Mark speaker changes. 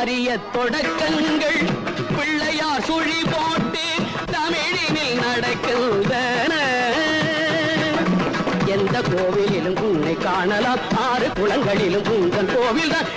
Speaker 1: அரிய தொடக்கங்கள் பிள்ளையார் சுழி போட்டு தமிழினில் நடக்கின்றன. எந்த கோவிலிலும் உன்னை காணலாம், 6 குளங்களிலும் உங்கள் கோவில் தான்.